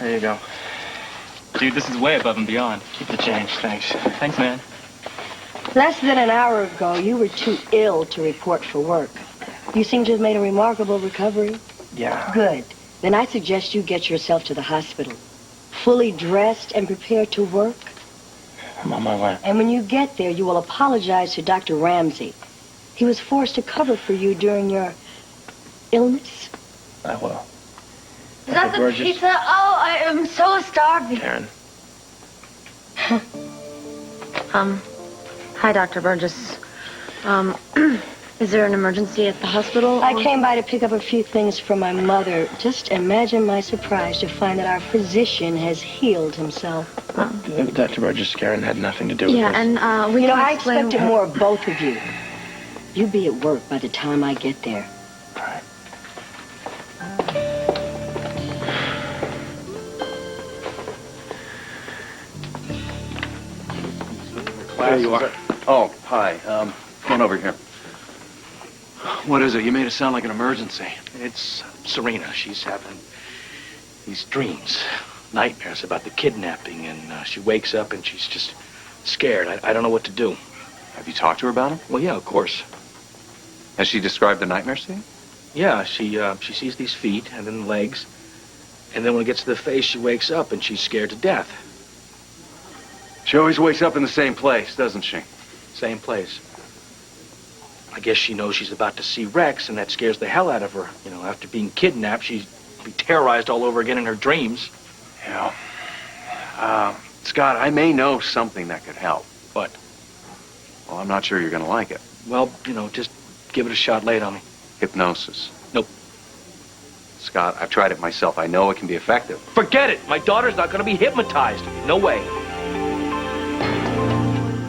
There you go. Dude, this is way above and beyond. Keep the change, thanks. Thanks, man. Less than an hour ago, you were too ill to report for work. You seem to have made a remarkable recovery. Yeah. Good. Then I suggest you get yourself to the hospital. Fully dressed and prepared to work. I'm on my way. And when you get there, you will apologize to Dr. Ramsey. He was forced to cover for you during your illness. I will. Is that the pizza? Oh, I am so starving. Karen. Hi, Dr. Burgess. Is there an emergency at the hospital? I came by to pick up a few things from my mother. Just imagine my surprise to find that our physician has healed himself. Dr. Burgess, Karen had nothing to do with this. Yeah, and I expected more of both of you. You be at work by the time I get there. All right. There you are. Oh, hi. Come on over here. What is it? You made it sound like an emergency. It's Serena. She's having these dreams, nightmares about the kidnapping, and she wakes up and she's just scared. I don't know what to do. Have you talked to her about it? Well, yeah, of course. Has she described the nightmares to you? Yeah, she sees these feet and then the legs, and then when it gets to the face, she wakes up and she's scared to death. She always wakes up in the same place, doesn't she? Same place. I guess she knows she's about to see Rex, and that scares the hell out of her. You know, after being kidnapped, she'll be terrorized all over again in her dreams. Yeah. Scott, I may know something that could help. What? Well, I'm not sure you're going to like it. Well, you know, just give it a shot. Lay it on me. Hypnosis. Nope. Scott, I've tried it myself. I know it can be effective. Forget it. My daughter's not going to be hypnotized. No way.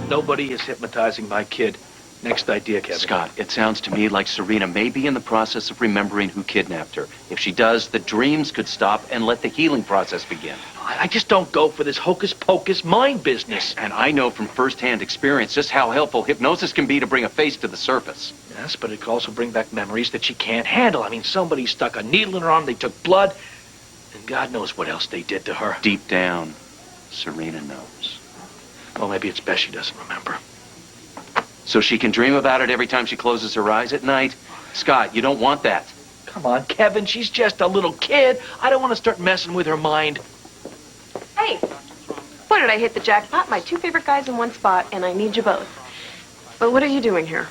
Nobody is hypnotizing my kid. Next idea, Kevin. Scott, it sounds to me like Serena may be in the process of remembering who kidnapped her. If she does, the dreams could stop and let the healing process begin. I just don't go for this hocus-pocus mind business. And I know from first-hand experience just how helpful hypnosis can be to bring a face to the surface. Yes, but it could also bring back memories that she can't handle. I mean, somebody stuck a needle in her arm, they took blood, and God knows what else they did to her. Deep down, Serena knows. Well, maybe it's best she doesn't remember. So she can dream about it every time she closes her eyes at night? Scott, you don't want that. Come on, Kevin, she's just a little kid. I don't want to start messing with her mind. Hey, boy, did I hit the jackpot. My two favorite guys in one spot, and I need you both. But what are you doing here?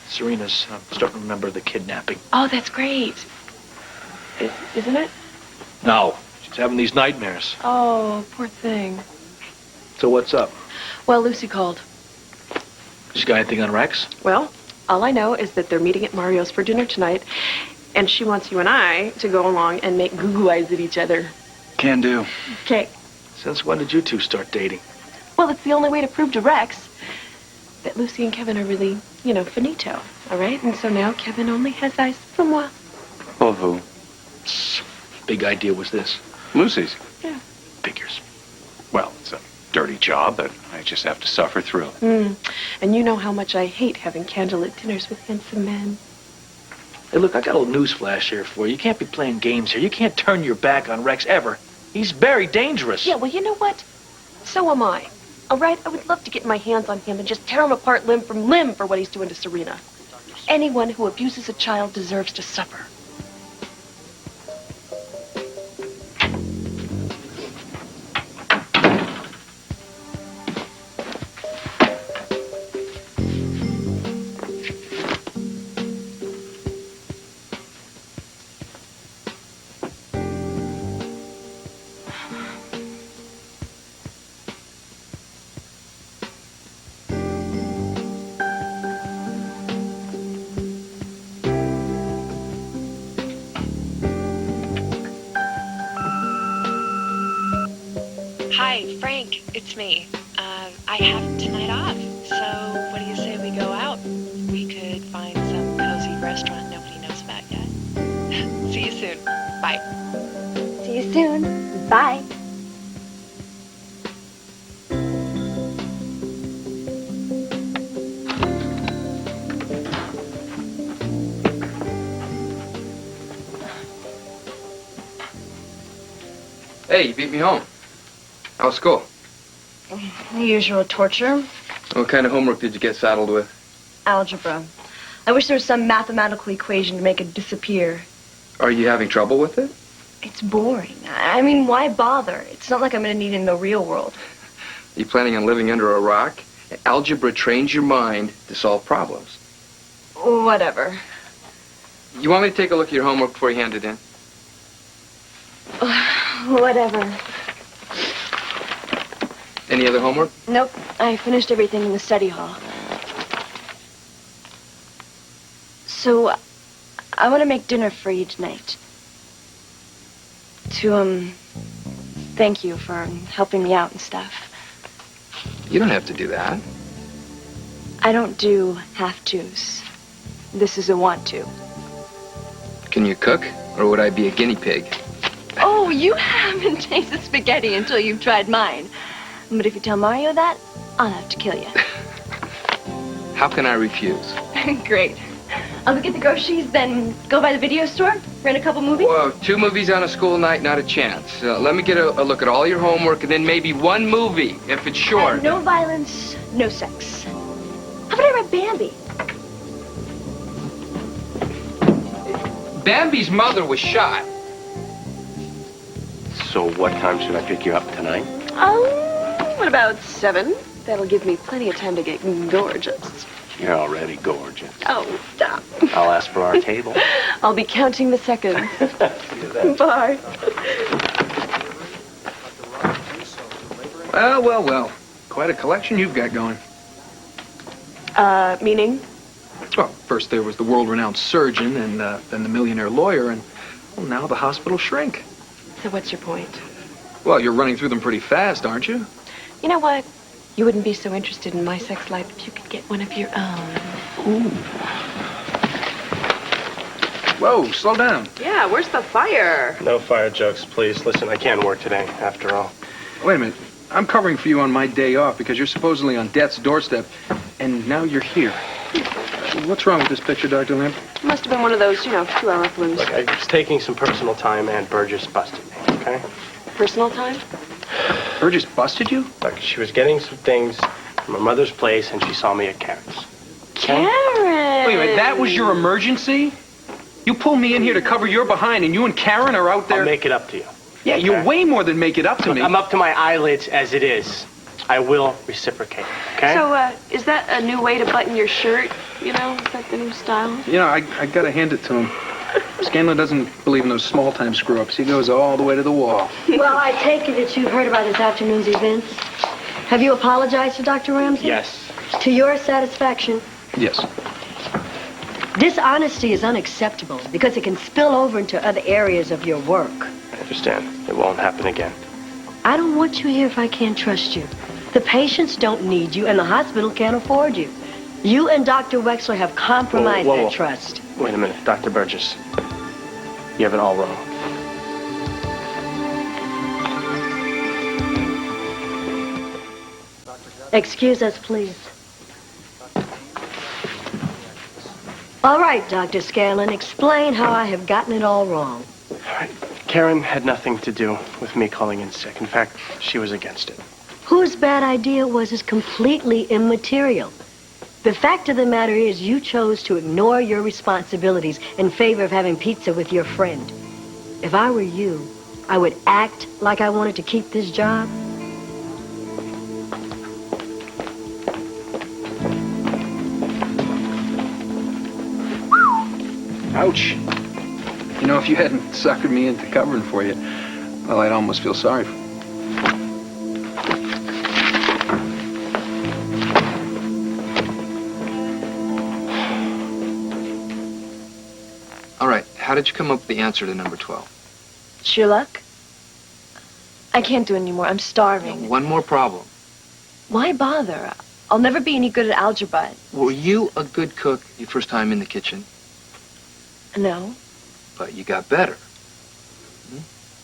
Serena's starting to remember the kidnapping. Oh, that's great. Isn't it? No, she's having these nightmares. Oh, poor thing. So what's up? Well, Lucy called. She got anything on Rex? Well, all I know is that they're meeting at Mario's for dinner tonight, and she wants you and I to go along and make goo-goo eyes at each other. Can do. Okay. Since when did you two start dating? Well, it's the only way to prove to Rex that Lucy and Kevin are really, you know, finito, all right? And so now Kevin only has eyes for moi. For who? Big idea was this. Lucy's. Yeah. Figures. Well, it's a dirty job, but I just have to suffer through it. And you know how much I hate having candlelit dinners with handsome men. Hey, look, I got a little news flash here for you. You can't be playing games here. You can't turn your back on Rex ever. He's very dangerous. Yeah, well, you know what? So am I. All right? I would love to get my hands on him and just tear him apart limb from limb for what he's doing to Serena. Anyone who abuses a child deserves to suffer. Hi, Frank, it's me. I have tonight off, so what do you say we go out? We could find some cozy restaurant nobody knows about yet. See you soon. Bye. See you soon. Bye. Hey, you beat me home. How's school? The usual torture. What kind of homework did you get saddled with? Algebra. I wish there was some mathematical equation to make it disappear. Are you having trouble with it? It's boring. I mean, why bother? It's not like I'm going to need it in the real world. Are you planning on living under a rock? Algebra trains your mind to solve problems. Whatever. You want me to take a look at your homework before you hand it in? Whatever. Any other homework? Nope. I finished everything in the study hall. So, I want to make dinner for you tonight. To, thank you for helping me out and stuff. You don't have to do that. I don't do have-tos. This is a want-to. Can you cook, or would I be a guinea pig? Oh, you haven't tasted spaghetti until you've tried mine. But if you tell Mario that, I'll have to kill you. How can I refuse? Great. I'll go get the groceries, then go by the video store, rent a couple movies. Whoa, 2 movies on a school night, not a chance. Let me get a look at all your homework, and then maybe 1 movie, if it's short. No violence, no sex. How about I read Bambi? Bambi's mother was shot. So what time should I pick you up tonight? What about 7? That'll give me plenty of time to get gorgeous. You're already gorgeous. Oh, stop. I'll ask for our table. I'll be counting the seconds. Bye. Well. Quite a collection you've got going. Meaning? Well, first there was the world-renowned surgeon, and then the millionaire lawyer, and well, now the hospital shrink. So what's your point? Well, you're running through them pretty fast, aren't you? You know what? You wouldn't be so interested in my sex life if you could get one of your own. Ooh. Whoa, slow down. Yeah, where's the fire? No fire jokes, please. Listen, I can't work today, after all. Wait a minute. I'm covering for you on my day off because you're supposedly on death's doorstep, and now you're here. What's wrong with this picture, Dr. Lamb? It must have been one of those, 2-hour flus. Look, I was taking some personal time, and Burgess busted me, okay? Personal time? Burgess busted you? Look, she was getting some things from her mother's place, and she saw me at Karen's. Karen! Wait a minute, that was your emergency? You pulled me in here to cover your behind, and you and Karen are out there... I'll make it up to you. Yeah, okay? you way more than make it up to me. I'm up to my eyelids as it is. I will reciprocate, okay? So, is that a new way to button your shirt? You know, is that the new style? You know, I gotta hand it to him. Scanlon doesn't believe in those small-time screw-ups. He goes all the way to the wall. Well, I take it that you've heard about this afternoon's events. Have you apologized to Dr. Ramsey? Yes. To your satisfaction? Yes. Dishonesty is unacceptable because it can spill over into other areas of your work. I understand. It won't happen again. I don't want you here if I can't trust you. The patients don't need you, and the hospital can't afford you. You and Dr. Wexler have compromised Whoa. that trust. Wait a minute, Dr. Burgess. You have it all wrong. Excuse us, please. All right, Dr. Scanlon, explain how I have gotten it all wrong. All right. Karen had nothing to do with me calling in sick. In fact, she was against it. Whose bad idea was is completely immaterial. The fact of the matter is you chose to ignore your responsibilities in favor of having pizza with your friend. If I were you, I would act like I wanted to keep this job. Ouch. You know, if you hadn't suckered me into covering for you, well, I'd almost feel sorry for you. All right, how did you come up with the answer to number 12? It's your luck? I can't do anymore. I'm starving. One more problem. Why bother? I'll never be any good at algebra. Were you a good cook your first time in the kitchen? No. But you got better.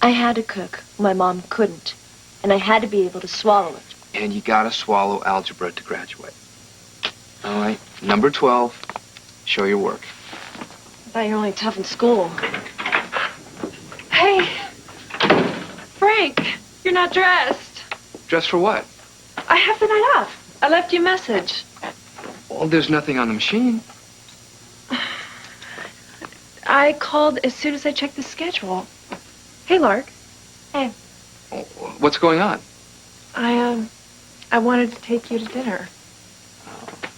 I had to cook. My mom couldn't. And I had to be able to swallow it. And you gotta swallow algebra to graduate. All right, number 12, show your work. I thought you were only tough in school. Hey, Frank. Frank, you're not dressed. Dressed for what? I have the night off. I left you a message. Well, there's nothing on the machine. I called as soon as I checked the schedule. Hey, Lark. Hey. Oh, what's going on? I wanted to take you to dinner.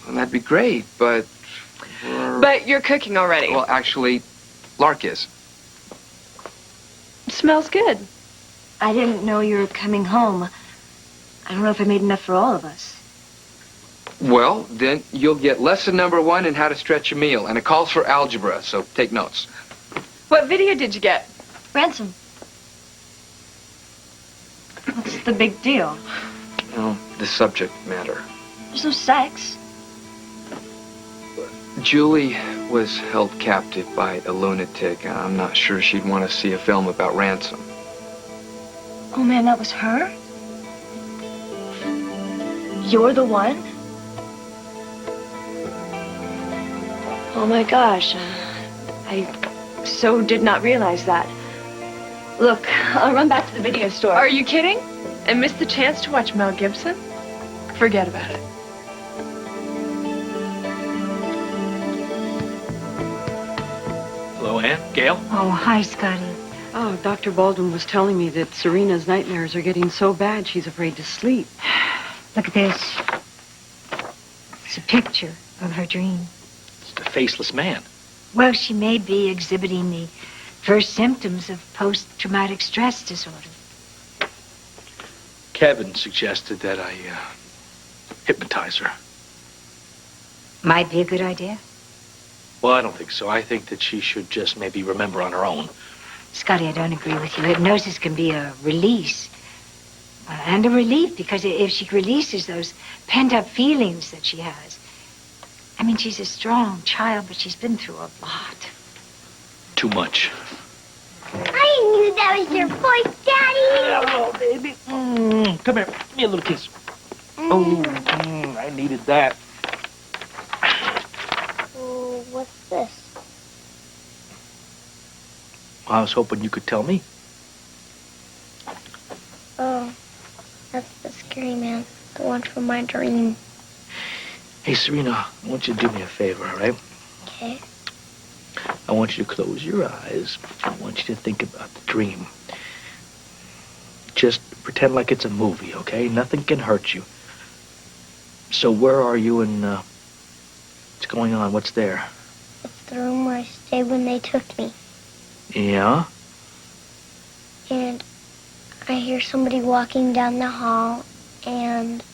Well, that'd be great, but... But you're cooking already. Well, actually, Lark is. It smells good. I didn't know you were coming home. I don't know if I made enough for all of us. Well, then you'll get lesson number 1 in how to stretch a meal, and it calls for algebra, so take notes. What video did you get? Ransom. What's the big deal? Oh, the subject matter. There's no sex. Julie was held captive by a lunatic, and I'm not sure she'd want to see a film about ransom. Oh, man, that was her? You're the one? Oh, my gosh. I so did not realize that. Look, I'll run back to the video store. Are you kidding? And missed the chance to watch Mel Gibson? Forget about it. Hello, Ann. Gayle? Oh, hi, Scotty. Oh, Dr. Baldwin was telling me that Serena's nightmares are getting so bad she's afraid to sleep. Look at this. It's a picture of her dream. It's the faceless man. Well, she may be exhibiting the first symptoms of post-traumatic stress disorder. Kevin suggested that I hypnotize her. Might be a good idea. Well, I don't think so. I think that she should just maybe remember on her own. Scotty, I don't agree with you. Hypnosis can be a release. And a relief, because if she releases those pent-up feelings that she has. I mean, she's a strong child, but she's been through a lot. Too much. I knew that was your voice, Daddy. Hello, baby. Come here. Give me a little kiss. I needed that. Oh, what's this? I was hoping you could tell me. Oh, that's the scary man. The one from my dream. Hey, Serena, I want you to do me a favor, all right? Okay. I want you to close your eyes. I want you to think about the dream. Just pretend like it's a movie, okay? Nothing can hurt you. So where are you and, what's going on? What's there? It's the room where I stayed when they took me. Yeah? And I hear somebody walking down the hall, and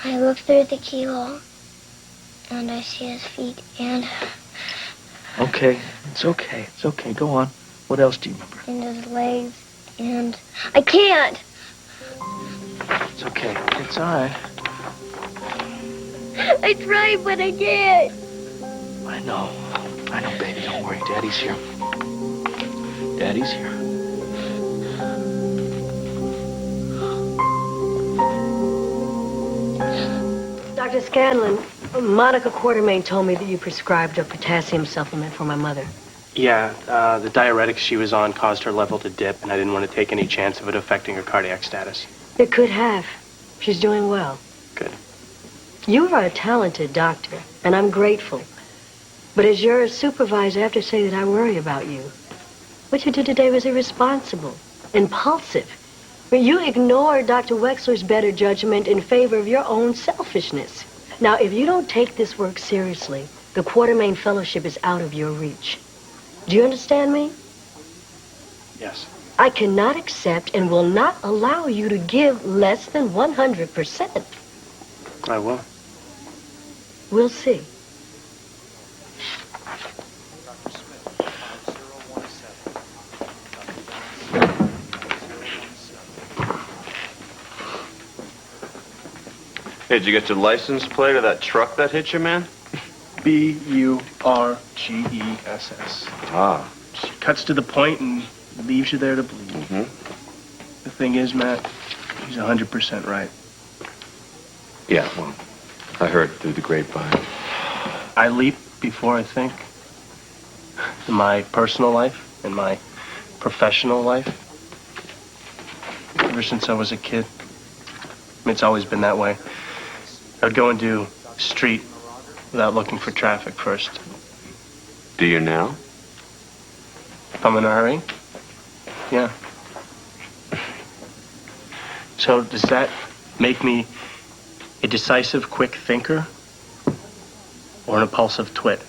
I look through the keyhole, and I see his feet, and... Okay, it's okay. It's okay. Go on. What else do you remember? and his legs, and... I can't! It's okay. It's all right. I tried, but I can't. I know. I know, baby. Don't worry. Daddy's here. Daddy's here. Dr. Scanlon, Monica Quartermain told me that you prescribed a potassium supplement for my mother. Yeah, the diuretics she was on caused her level to dip, and I didn't want to take any chance of it affecting her cardiac status. It could have. She's doing well. Good. You are a talented doctor, and I'm grateful. But as your supervisor, I have to say that I worry about you. What you did today was irresponsible, impulsive. You ignored Dr. Wexler's better judgment in favor of your own selfishness. Now, if you don't take this work seriously, the Quartermain Fellowship is out of your reach. Do you understand me? Yes. I cannot accept and will not allow you to give less than 100%. I will. We'll see. Hey, did you get your license plate of that truck that hit you, man? Burgess. Ah. She cuts to the point and leaves you there to bleed. Mm-hmm. The thing is, Matt, she's 100% right. Yeah, well, I heard through the grapevine. I leap before I think. In my personal life, in my professional life. ever since I was a kid. It's always been that way. I'd go and do street without looking for traffic first. Do you now? If I'm in a hurry? Yeah. So does that make me a decisive, quick thinker? Or an impulsive twit?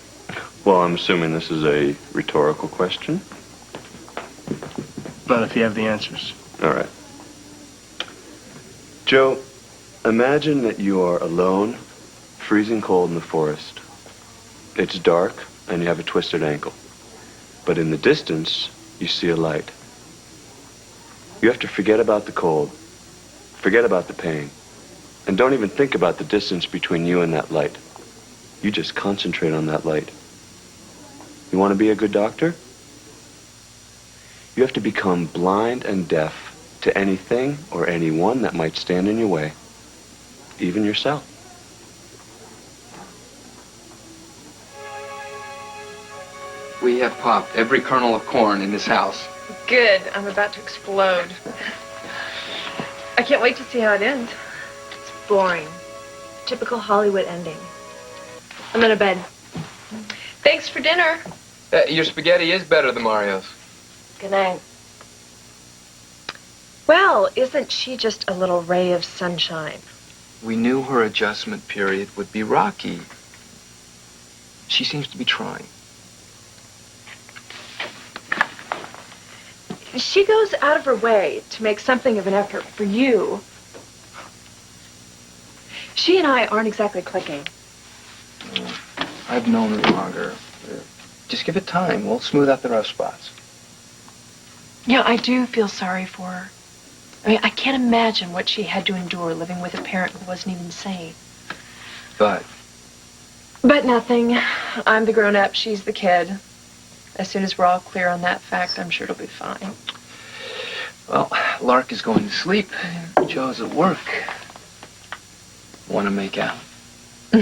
Well, I'm assuming this is a rhetorical question. Not if you have the answers. All right. Joe, imagine that you are alone, freezing cold in the forest. It's dark, and you have a twisted ankle. But in the distance, you see a light. You have to forget about the cold, forget about the pain, and don't even think about the distance between you and that light. You just concentrate on that light. You want to be a good doctor? You have to become blind and deaf to anything or anyone that might stand in your way, even yourself. We have popped every kernel of corn in this house. Good. I'm about to explode. I can't wait to see how it ends. It's boring. Typical Hollywood ending. I'm going to bed. Thanks for dinner. Your spaghetti is better than Mario's. Good night. Well, isn't she just a little ray of sunshine? We knew her adjustment period would be rocky. She seems to be trying. She goes out of her way to make something of an effort for you. She and I aren't exactly clicking. I've known her longer. Just give it time. We'll smooth out the rough spots. Yeah, I do feel sorry for her. I mean, I can't imagine what she had to endure living with a parent who wasn't even sane. But nothing. I'm the grown-up. She's the kid. As soon as we're all clear on that fact, I'm sure it'll be fine. well, Lark is going to sleep. Joe's at work. Want to make out? You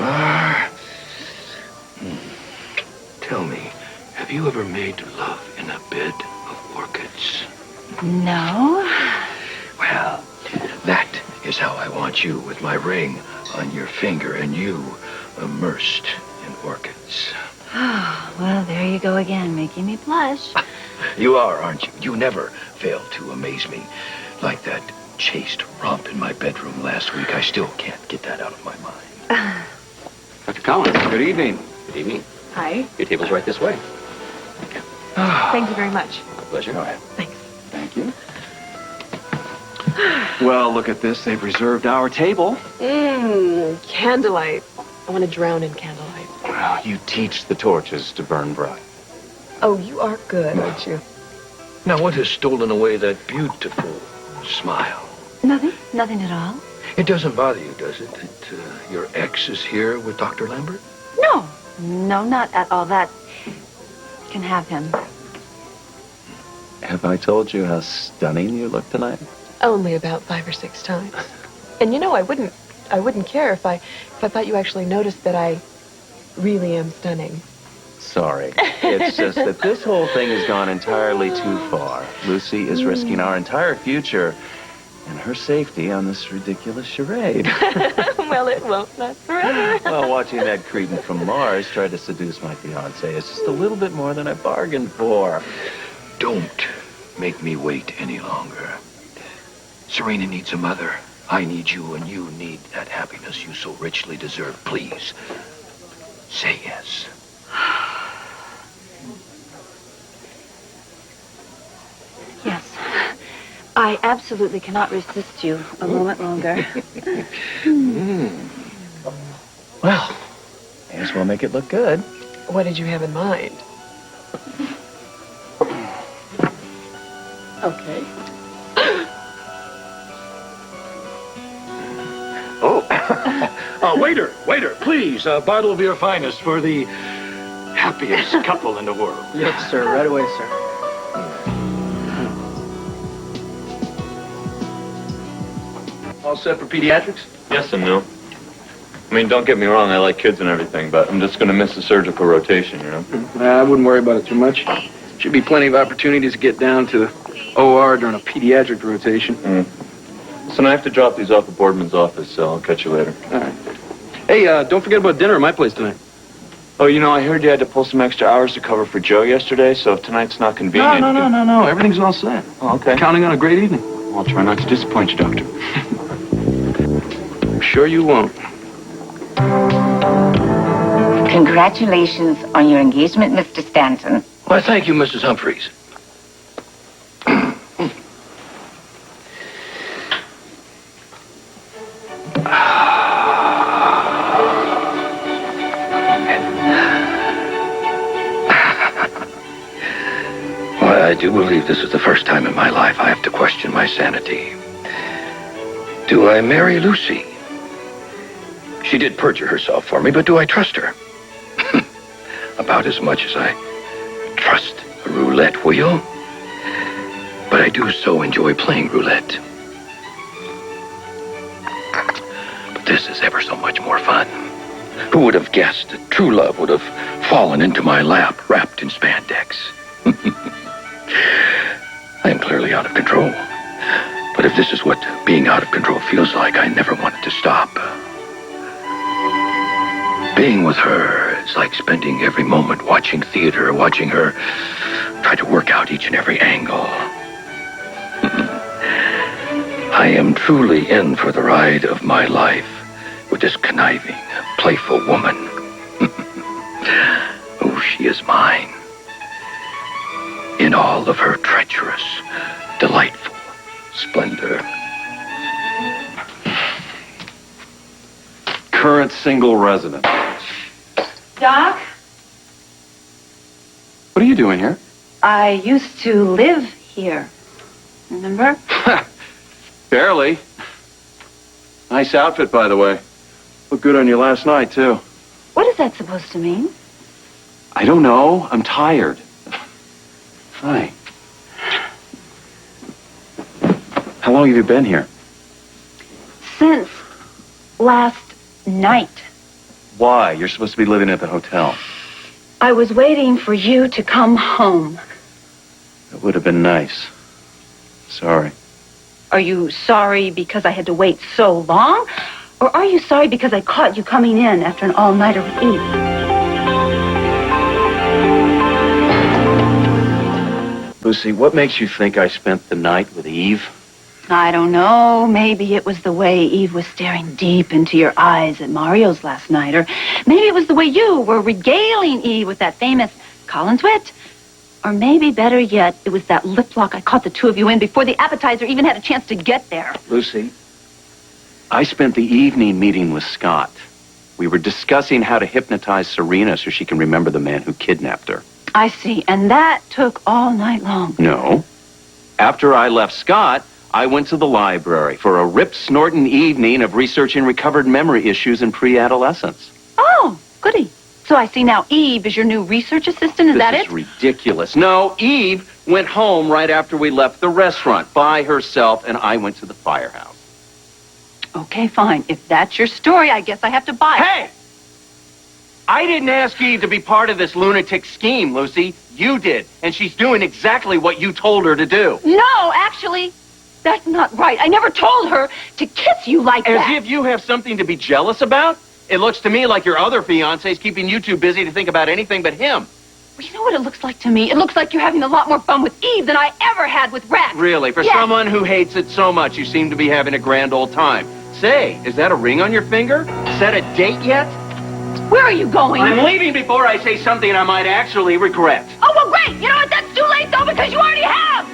are. Tell me, have you ever made love in a bed of orchids? No. Well, that is how I want you, with my ring on your finger and you immersed in orchids. Oh, well, there you go again, making me blush. You are, aren't you? You never fail to amaze me. Like that chaste romp in my bedroom last week. I still can't get that out of my mind. Dr. Collins, good evening. Good evening. Hi. Your table's right this way. Thank you very much. My pleasure. All right. Thanks. Thank you. Well, look at this. They've reserved our table. Candlelight. I want to drown in candlelight. Well, you teach the torches to burn bright. Oh, you are good, aren't you? Now, what has stolen away that beautiful smile? Nothing. Nothing at all. It doesn't bother you, does it, that your ex is here with Dr. Lambert? No. No, not at all. That can have him. Have I told you how stunning you look tonight? Only about 5 or 6 times. And you know, I wouldn't care if I thought you actually noticed that I really am stunning. Sorry. It's just that this whole thing has gone entirely too far. Lucy is risking our entire future and her safety on this ridiculous charade. Well, it won't last forever. Well, watching that cretin from Mars try to seduce my fiancée is just a little bit more than I bargained for. Don't make me wait any longer. Serena needs a mother. I need you, and you need that happiness you so richly deserve. Please, say yes. Yes. I absolutely cannot resist you a moment longer. Well, may as well make it look good. What did you have in mind? Okay. Waiter, please, a bottle of your finest for the happiest couple in the world. Yes, sir. Right away, sir. All set for pediatrics? Yes and no. I mean, don't get me wrong, I like kids and everything, but I'm just going to miss the surgical rotation, you know? I wouldn't worry about it too much. Should be plenty of opportunities to get down to the OR during a pediatric rotation. Listen, I have to drop these off at Boardman's office, so I'll catch you later. All right. Hey, don't forget about dinner at my place tonight. Oh, you know, I heard you had to pull some extra hours to cover for Joe yesterday, so if tonight's not convenient... No. Everything's all set. Oh, okay. Counting on a great evening. I'll try not to disappoint you, Doctor. I'm sure you won't. Congratulations on your engagement, Mr. Stanton. Why, thank you, Mrs. Humphreys. Why, I do believe this is the first time in my life I have to question my sanity. Do I marry Lucy? She did perjure herself for me, but do I trust her? About as much as I trust a roulette wheel. But I do so enjoy playing roulette. But this is ever so much more fun. Who would have guessed that true love would have fallen into my lap, wrapped in spandex? I am clearly out of control. But if this is what being out of control feels like, I never wanted to stop. Being with her is like spending every moment watching theater, watching her try to work out each and every angle. I am truly in for the ride of my life with this conniving, playful woman. Oh, she is mine. In all of her treacherous, delightful splendor. Current single resident. Doc, What are you doing here? I used to live here. Remember? Barely. Nice outfit, by the way. Looked good on you last night, too. What is that supposed to mean? I don't know. I'm tired. Hi. How long have you been here? Since last night. Why? You're supposed to be living at the hotel. I was waiting for you to come home. It would have been nice. Sorry. Are you sorry because I had to wait so long? Or are you sorry because I caught you coming in after an all-nighter with Eve? Lucy, what makes you think I spent the night with Eve? I don't know. Maybe it was the way Eve was staring deep into your eyes at Mario's last night. Or maybe it was the way you were regaling Eve with that famous Colin's wit. Or maybe, better yet, it was that lip lock I caught the two of you in before the appetizer even had a chance to get there. Lucy, I spent the evening meeting with Scott. We were discussing how to hypnotize Serena so she can remember the man who kidnapped her. I see. And that took all night long. No. After I left Scott, I went to the library for a rip-snorting evening of researching recovered memory issues in pre-adolescence. Oh, goody. So I see now Eve is your new research assistant. Is that it? This is ridiculous. No, Eve went home right after we left the restaurant by herself, and I went to the firehouse. Okay, fine. If that's your story, I guess I have to buy it. Hey! I didn't ask Eve to be part of this lunatic scheme, Lucy. You did, and she's doing exactly what you told her to do. No, actually, that's not right. I never told her to kiss you like that. As if you have something to be jealous about? It looks to me like your other fiancé's keeping you too busy to think about anything but him. Well, you know what it looks like to me? It looks like you're having a lot more fun with Eve than I ever had with Rex. Really? For Yes. someone who hates it so much, you seem to be having a grand old time. Say, is that a ring on your finger? Set a date yet? Where are you going? I'm leaving before I say something I might actually regret. Oh, well, great. You know what? That's too late, though, because you already have.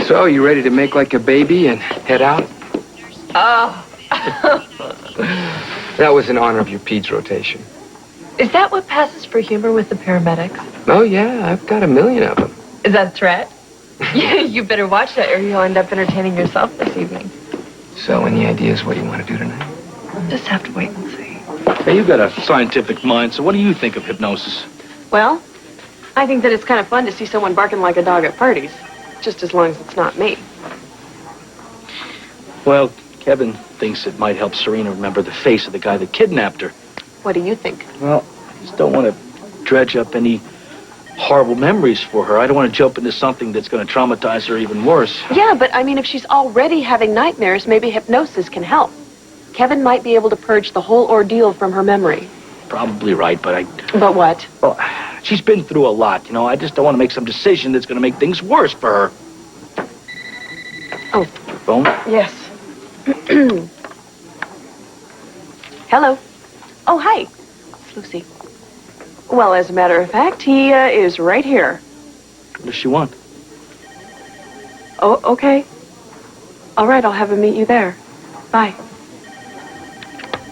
So, you ready to make like a baby and head out? Oh. That was in honor of your peds rotation. Is that what passes for humor with the paramedics? Oh, yeah, I've got a million of them. Is that a threat? You better watch that or you'll end up entertaining yourself this evening. So, any ideas what you want to do tonight? We'll just have to wait and see. Hey, you've got a scientific mind, so what do you think of hypnosis? Well, I think that it's kind of fun to see someone barking like a dog at parties, just as long as it's not me. Well, Kevin thinks it might help Serena remember the face of the guy that kidnapped her. What do you think? Well, I just don't want to dredge up any horrible memories for her. I don't want to jump into something that's going to traumatize her even worse. Yeah, but I mean, if she's already having nightmares, maybe hypnosis can help. Kevin might be able to purge the whole ordeal from her memory. Probably right, but But what? Well, she's been through a lot, you know. I just don't want to make some decision that's going to make things worse for her. Oh. Phone? Yes. Hello. Oh, hi. It's Lucy. Well, as a matter of fact, he is right here. What does she want? Oh, okay. All right, I'll have him meet you there. Bye.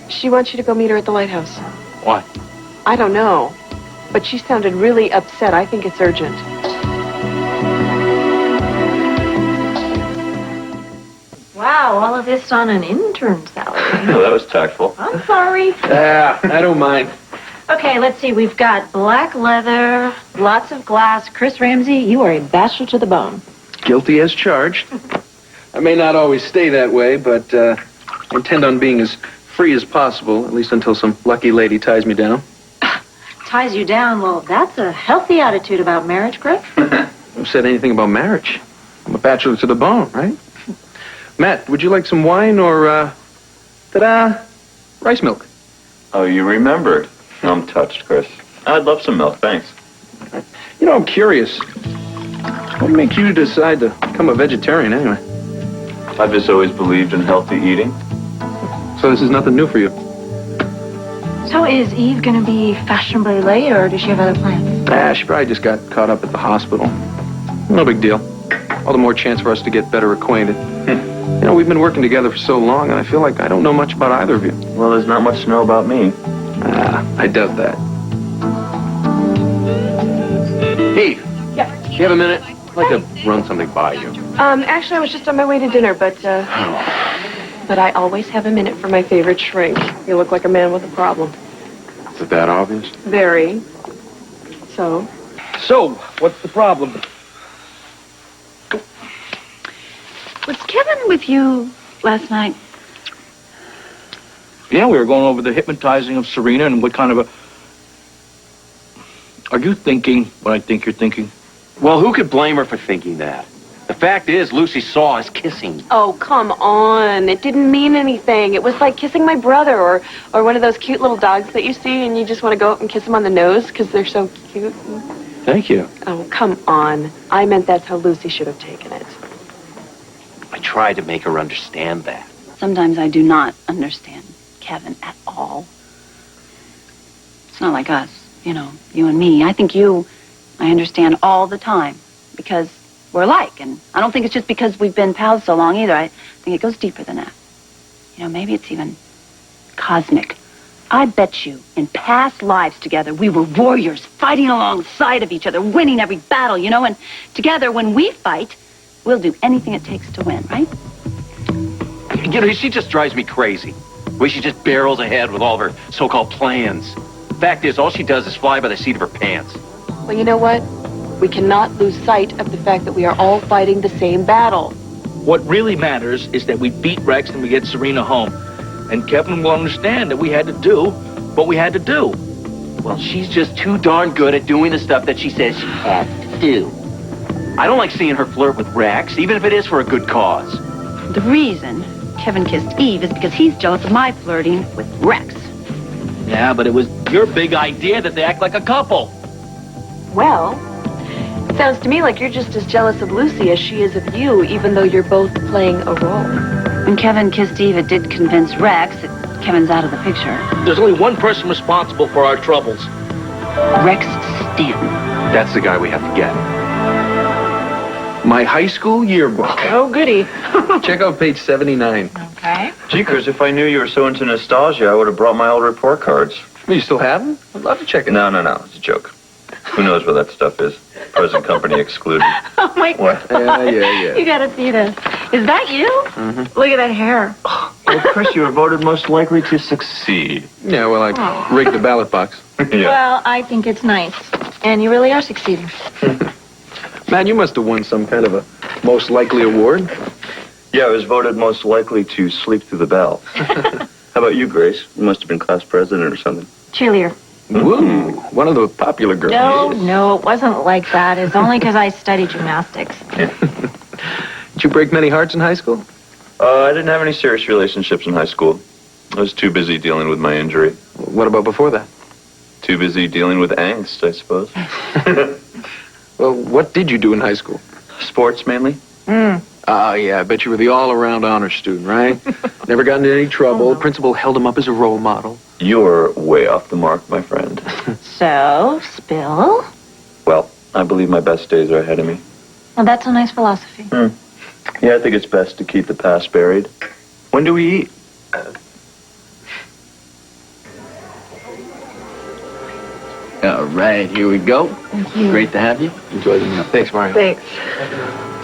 She wants you to go meet her at the lighthouse. Why? I don't know, but she sounded really upset. I think it's urgent. Wow, all of this on an intern salary. No, that was tactful. I'm sorry. Yeah, I don't mind. Okay, let's see. We've got black leather, lots of glass. Chris Ramsey, you are a bachelor to the bone. Guilty as charged. I may not always stay that way, but I intend on being as free as possible, at least until some lucky lady ties me down. Ties you down. Well, that's a healthy attitude about marriage, Chris. Who said anything about marriage? I'm a bachelor to the bone, right? Matt, would you like some wine or, ta-da, rice milk? Oh, you remembered. I'm touched, Chris. I'd love some milk, thanks. You know, I'm curious. What makes you decide to become a vegetarian anyway? I've just always believed in healthy eating. So this is nothing new for you? So is Eve going to be fashionably late, or does she have other plans? She probably just got caught up at the hospital. No big deal. All the more chance for us to get better acquainted. You know, we've been working together for so long, and I feel like I don't know much about either of you. Well, there's not much to know about me. I doubt that. Eve. Yeah. You have a minute? I'd like to run something by you. Actually, I was just on my way to dinner, but I always have a minute for my favorite shrink. You look like a man with a problem. Is it that obvious? Very. So, what's the problem? Was Kevin with you last night? Yeah, we were going over the hypnotizing of Serena and what kind of a... Are you thinking what I think you're thinking? Well, who could blame her for thinking that? The fact is, Lucy saw us kissing. oh, come on. It didn't mean anything. It was like kissing my brother or one of those cute little dogs that you see and you just want to go up and kiss them on the nose because they're so cute. Thank you. Oh, come on. I meant that's how Lucy should have taken it. I tried to make her understand that. Sometimes I do not understand Kevin at all. It's not like us, you know, you and me. I think I understand all the time because we're alike. And I don't think it's just because we've been pals so long either. I think it goes deeper than that. You know, maybe it's even cosmic. I bet you in past lives together, we were warriors fighting alongside of each other, winning every battle, you know, and together when we fight, we'll do anything it takes to win, right? You know, she just drives me crazy. The way she just barrels ahead with all of her so-called plans. Fact is, all she does is fly by the seat of her pants. Well, you know what? We cannot lose sight of the fact that we are all fighting the same battle. What really matters is that we beat Rex and we get Serena home. And Kevin will understand that we had to do what we had to do. Well, she's just too darn good at doing the stuff that she says she has to do. I don't like seeing her flirt with Rex, even if it is for a good cause. The reason Kevin kissed Eve is because he's jealous of my flirting with Rex. Yeah, but it was your big idea that they act like a couple. Well, it sounds to me like you're just as jealous of Lucy as she is of you, even though you're both playing a role. When Kevin kissed Eve, it did convince Rex that Kevin's out of the picture. There's only one person responsible for our troubles. Rex Stanton. That's the guy we have to get. My high school yearbook. Oh, goody. Check out page 79. Okay. Gee, Chris, if I knew you were so into nostalgia, I would have brought my old report cards. You still have them? I'd love to check it. No, it's a joke. Who knows where that stuff is? Present company excluded. Oh, my What? God. Yeah. You gotta see this. Is that you? Mm-hmm. Look at that hair. Well, Chris, you were voted most likely to succeed. Yeah, well, I rigged the ballot box. Well, I think it's nice. And you really are succeeding. Man, you must have won some kind of a most likely award. Yeah, I was voted most likely to sleep through the bell. How about you, Grace? You must have been class president or something. Cheerleader. Woo, one of the popular girls. No, it wasn't like that. It's only because I studied gymnastics. Did you break many hearts in high school? I didn't have any serious relationships in high school. I was too busy dealing with my injury. What about before that? Too busy dealing with angst, I suppose. Well, what did you do in high school? Sports, mainly. Yeah, I bet you were the all-around honor student, right? Never got into any trouble. Principal held him up as a role model. You're way off the mark, my friend. So, spill? Well, I believe my best days are ahead of me. Well, that's a nice philosophy. Yeah, I think it's best to keep the past buried. When do we eat? All right, here we go. Thank you. Great to have you. Enjoy the meal. Thanks, Mario. Thanks.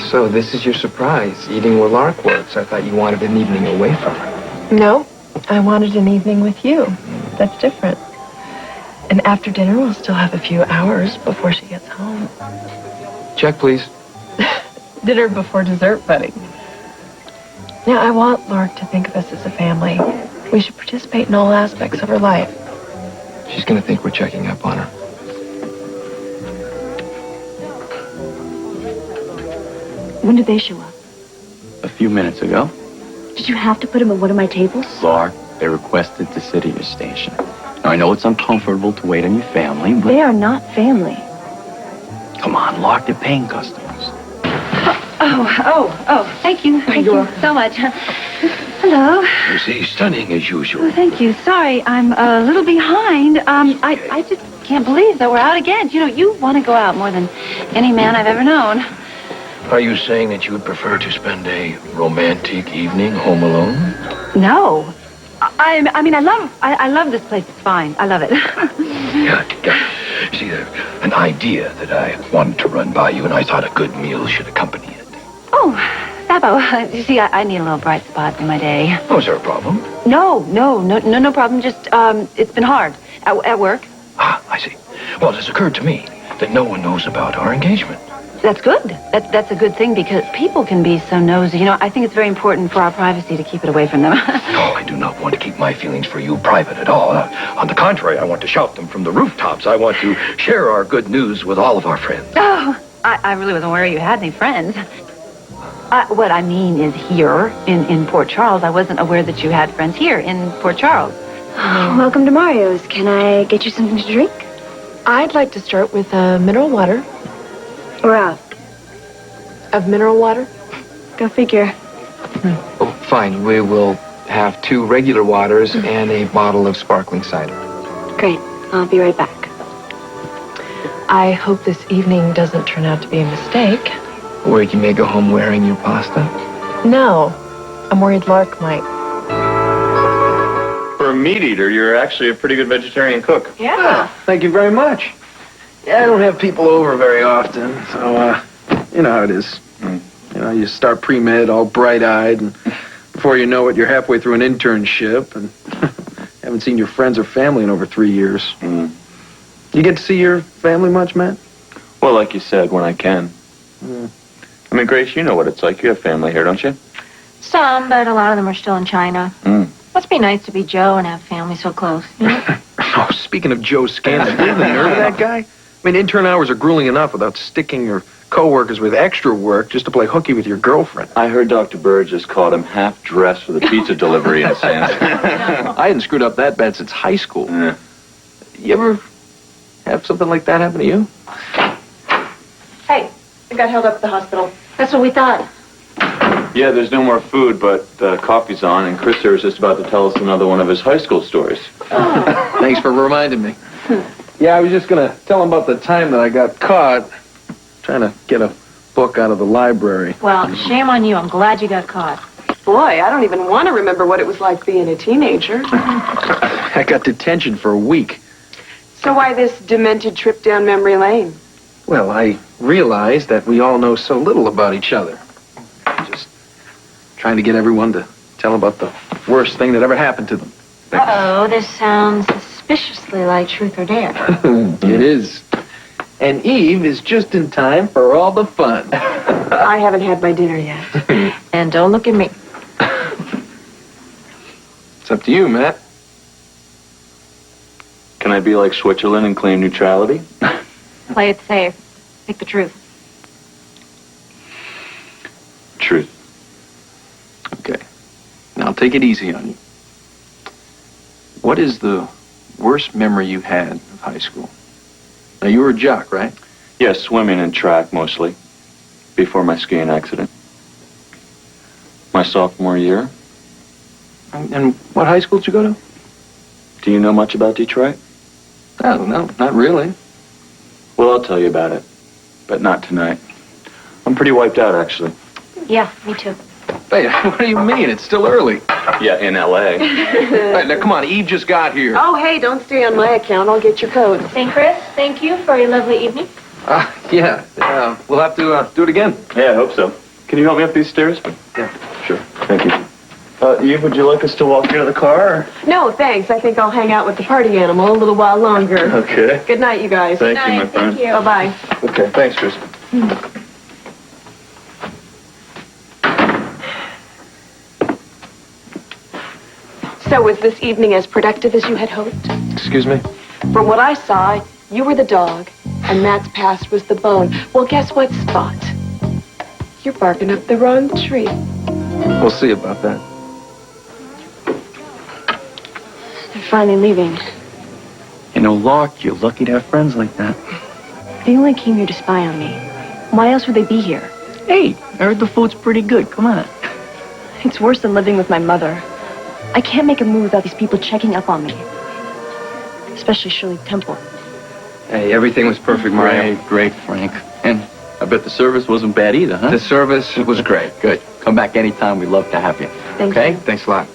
So this is your surprise, eating where Lark works. I thought you wanted an evening away from her. No, I wanted an evening with you. That's different. And after dinner, we'll still have a few hours before she gets home. Check, please. Dinner before dessert, buddy. Now, I want Lark to think of us as a family. We should participate in all aspects of her life. She's gonna think we're checking up on her. When did they show up? A few minutes ago, Did you have to put them at one of my tables? Lark, they requested to sit at your station. Now, I know it's uncomfortable to wait on your family, but... They are not family. Come on, Lark, they're paying customers. Oh, thank you. Thank you so much. Hello. You see, stunning as usual. Oh, thank you. Sorry, I'm a little behind. I just can't believe that we're out again. You know, you want to go out more than any man I've ever known. Are you saying that you would prefer to spend a romantic evening home alone? No. I mean, I love this place. It's fine. I love it. See, an idea that I wanted to run by you, and I thought a good meal should accompany it. Oh, Sabo, you see, I need a little bright spot in my day. Oh, is there a problem? No problem. Just, it's been hard at work. Ah, I see. Well, it has occurred to me that no one knows about our engagement. That's good. That's a good thing because people can be so nosy. You know, I think it's very important for our privacy to keep it away from them. Oh, I do not want to keep my feelings for you private at all. On the contrary, I want to shout them from the rooftops. I want to share our good news with all of our friends. Oh, I really wasn't aware you had any friends. What I mean is here in Port Charles. I wasn't aware that you had friends here in Port Charles. Welcome to Mario's. Can I get you something to drink? I'd like to start with mineral water. We're out. Of mineral water? Go figure. Oh, fine. We will have 2 regular waters and a bottle of sparkling cider. Great. I'll be right back. I hope this evening doesn't turn out to be a mistake. Where you may go home wearing your pasta. No. I'm worried Lark might. For a meat eater, you're actually a pretty good vegetarian cook. Yeah. Thank you very much. Yeah, I don't have people over very often, so, you know how it is. You know, you start pre-med all bright-eyed, and before you know it, you're halfway through an internship, and haven't seen your friends or family in over 3 years. You get to see your family much, Matt? Well, like you said, when I can. I mean, Grace, you know what it's like. You have family here, don't you? Some, but a lot of them are still in China. Must be nice to be Joe and have family so close. You know? Oh, speaking of Joe Scandal, do you have the nerve of that guy? I mean, intern hours are grueling enough without sticking your coworkers with extra work just to play hooky with your girlfriend. I heard Dr. Burgess called him half-dressed for the pizza delivery in San. I hadn't screwed up that bad since high school. You ever have something like that happen to you? Hey, I got held up at the hospital. That's what we thought. Yeah, there's no more food, but coffee's on, and Chris here is just about to tell us another one of his high school stories. Thanks for reminding me. Yeah, I was just going to tell him about the time that I got caught trying to get a book out of the library. Well, shame on you. I'm glad you got caught. Boy, I don't even want to remember what it was like being a teenager. I got detention for a week. So why this demented trip down memory lane? Well, I realize that we all know so little about each other. Just trying to get everyone to tell about the worst thing that ever happened to them. Uh-oh, this sounds suspiciously like Truth or Dare. It is. And Eve is just in time for all the fun. I haven't had my dinner yet. And don't look at me. It's up to you, Matt. Can I be like Switzerland and claim neutrality? Play it safe. Pick the truth. Truth. Okay. Now take it easy on you. What is the worst memory you had of high school? Now, you were a jock, right? Yes, swimming and track mostly. Before my skiing accident. My sophomore year. And what high school did you go to? Do you know much about Detroit? Oh, no, not really. Well, I'll tell you about it. But not tonight. I'm pretty wiped out, actually. Yeah, me too. Hey, what do you mean? It's still early. Yeah, in L.A. Right, now, come on, Eve just got here. Oh, hey, don't stay on my account. I'll get your code. St. Chris, thank you for a lovely evening. Yeah. We'll have to do it again. Yeah, I hope so. Can you help me up these stairs? Yeah. Sure. Thank you. Eve, would you like us to walk you to the car? Or? No, thanks. I think I'll hang out with the party animal a little while longer. Okay. Good night, you guys. Thank you, my friend. Thank you. Bye-bye. Okay, thanks, Chris. So was this evening as productive as you had hoped? Excuse me? From what I saw, you were the dog, and Matt's past was the bone. Well, guess what, Spot? You're barking up the wrong tree. We'll see about that. They're finally leaving. You know, Lark, you're lucky to have friends like that. They only came here to spy on me. Why else would they be here? Hey, I heard the food's pretty good. Come on. It's worse than living with my mother. I can't make a move without these people checking up on me. Especially Shirley Temple. Hey, everything was perfect, Mario. Great, Frank. And I bet the service wasn't bad either, huh? The service was great. Good. Come back anytime. We'd love to have you. Thank Okay? you. Thanks a lot.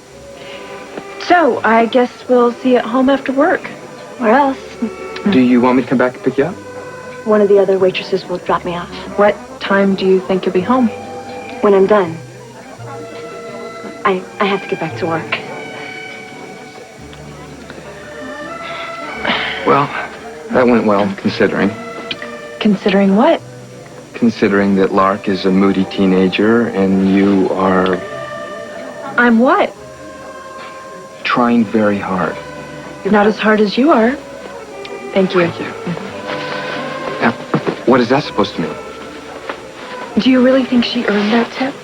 So, I guess we'll see you at home after work. Where else? Do you want me to come back and pick you up? One of the other waitresses will drop me off. What time do you think you'll be home? When I'm done. I have to get back to work. Well, that went well, considering. Considering what? Considering that Lark is a moody teenager and you are I'm what? trying very hard. Not as hard as you are. Thank you. Thank you. Now, what is that supposed to mean? Do you really think she earned that tip?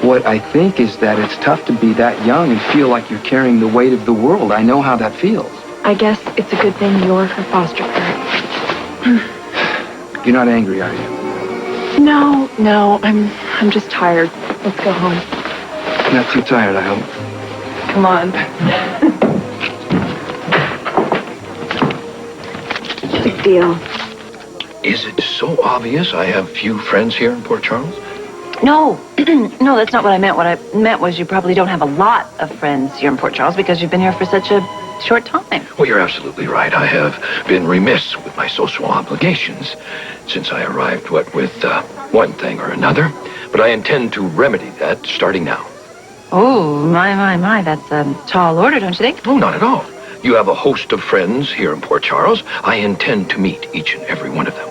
What I think is that it's tough to be that young and feel like you're carrying the weight of the world. I know how that feels. I guess it's a good thing you're her foster parent. You're not angry, are you? No, I'm just tired. Let's go home. Not too tired, I hope. Come on. Big deal. Is it so obvious I have few friends here in Port Charles? No, no, that's not what I meant. What I meant was you probably don't have a lot of friends here in Port Charles because you've been here for such a short time. Well, you're absolutely right. I have been remiss with my social obligations since I arrived, with one thing or another. But I intend to remedy that starting now. Oh, my, that's a tall order, don't you think? No, not at all. You have a host of friends here in Port Charles. I intend to meet each and every one of them.